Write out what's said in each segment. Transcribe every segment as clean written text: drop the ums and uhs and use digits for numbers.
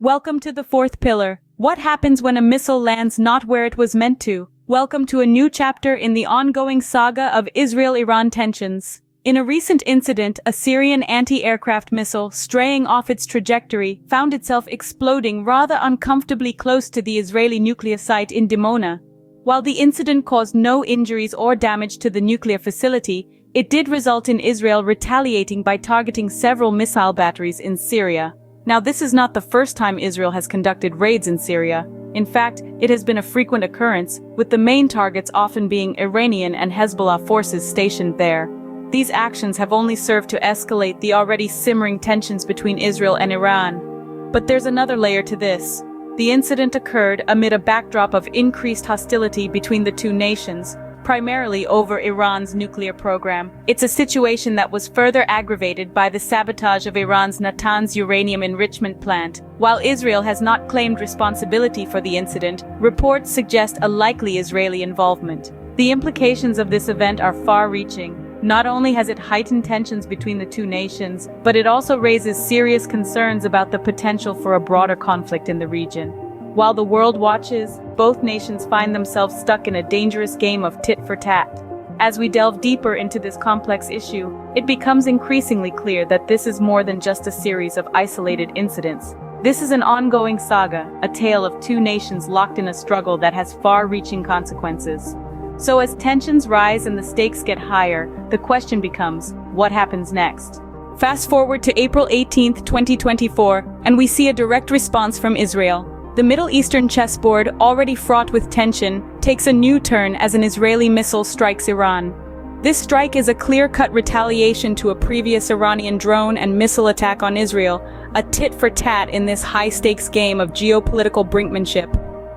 Welcome to the fourth pillar. What happens when a missile lands not where it was meant to? Welcome to a new chapter in the ongoing saga of Israel-Iran tensions. In a recent incident, a Syrian anti-aircraft missile, straying off its trajectory, found itself exploding rather uncomfortably close to the Israeli nuclear site in Dimona. While the incident caused no injuries or damage to the nuclear facility, it did result in Israel retaliating by targeting several missile batteries in Syria. Now, this is not the first time Israel has conducted raids in Syria. In fact, it has been a frequent occurrence, with the main targets often being Iranian and Hezbollah forces stationed there. These actions have only served to escalate the already simmering tensions between Israel and Iran. But there's another layer to this. The incident occurred amid a backdrop of increased hostility between the two nations, primarily over Iran's nuclear program. It's a situation that was further aggravated by the sabotage of Iran's Natanz uranium enrichment plant. While Israel has not claimed responsibility for the incident, reports suggest a likely Israeli involvement. The implications of this event are far-reaching. Not only has it heightened tensions between the two nations, but it also raises serious concerns about the potential for a broader conflict in the region. While the world watches, both nations find themselves stuck in a dangerous game of tit for tat. As we delve deeper into this complex issue, it becomes increasingly clear that this is more than just a series of isolated incidents. This is an ongoing saga, a tale of two nations locked in a struggle that has far-reaching consequences. So as tensions rise and the stakes get higher, the question becomes, what happens next? Fast forward to April 18, 2024, and we see a direct response from Israel. The Middle Eastern chessboard, already fraught with tension, takes a new turn as an Israeli missile strikes Iran. This strike is a clear-cut retaliation to a previous Iranian drone and missile attack on Israel, a tit-for-tat in this high-stakes game of geopolitical brinkmanship.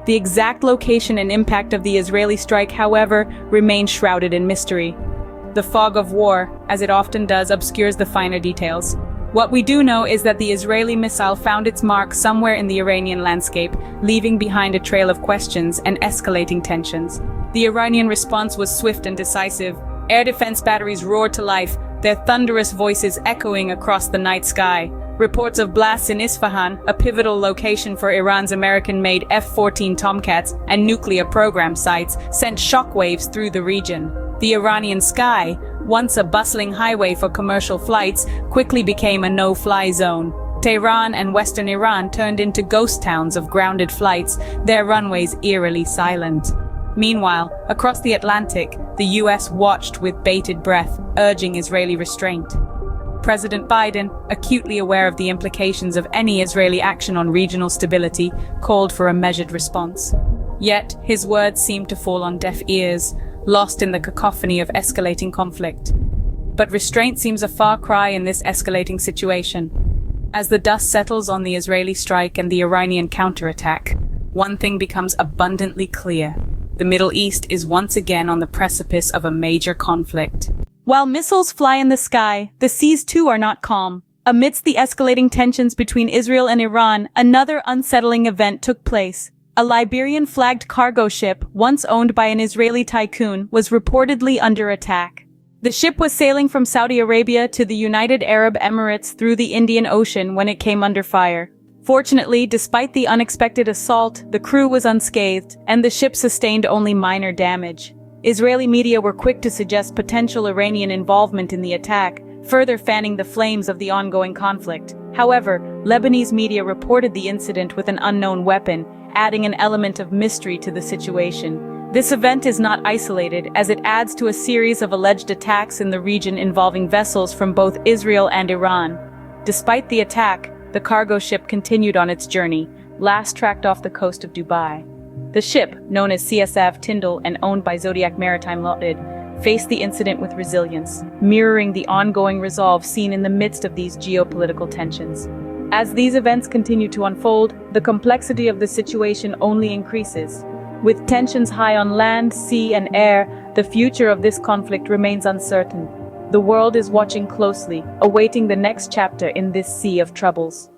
The exact location and impact of the Israeli strike, however, remains shrouded in mystery. The fog of war, as it often does, obscures the finer details. What we do know is that the Israeli missile found its mark somewhere in the Iranian landscape, leaving behind a trail of questions and escalating tensions. The Iranian response was swift and decisive. Air defense batteries roared to life, their thunderous voices echoing across the night sky. Reports of blasts in Isfahan, a pivotal location for Iran's American-made F-14 Tomcats and nuclear program sites, sent shockwaves through the region. The Iranian sky, once a bustling highway for commercial flights, quickly became a no-fly zone. Tehran and western Iran turned into ghost towns of grounded flights, their runways eerily silent. Meanwhile, across the Atlantic, the US watched with bated breath, urging Israeli restraint. President Biden, acutely aware of the implications of any Israeli action on regional stability, called for a measured response. Yet, his words seemed to fall on deaf ears, lost in the cacophony of escalating conflict. But restraint seems a far cry in this escalating situation. As the dust settles on the Israeli strike and the Iranian counterattack, one thing becomes abundantly clear. The Middle East is once again on the precipice of a major conflict. While missiles fly in the sky, the seas too are not calm. Amidst the escalating tensions between Israel and Iran, another unsettling event took place. A Liberian-flagged cargo ship, once owned by an Israeli tycoon, was reportedly under attack. The ship was sailing from Saudi Arabia to the United Arab Emirates through the Indian Ocean when it came under fire. Fortunately, despite the unexpected assault, the crew was unscathed, and the ship sustained only minor damage. Israeli media were quick to suggest potential Iranian involvement in the attack, further fanning the flames of the ongoing conflict. However, Lebanese media reported the incident with an unknown weapon, adding an element of mystery to the situation. This event is not isolated, as it adds to a series of alleged attacks in the region involving vessels from both Israel and Iran. Despite the attack, the cargo ship continued on its journey, last tracked off the coast of Dubai. The ship, known as CSAV Tyndall and owned by Zodiac Maritime Ltd., faced the incident with resilience, mirroring the ongoing resolve seen in the midst of these geopolitical tensions. As these events continue to unfold, the complexity of the situation only increases. With tensions high on land, sea, and air, the future of this conflict remains uncertain. The world is watching closely, awaiting the next chapter in this sea of troubles.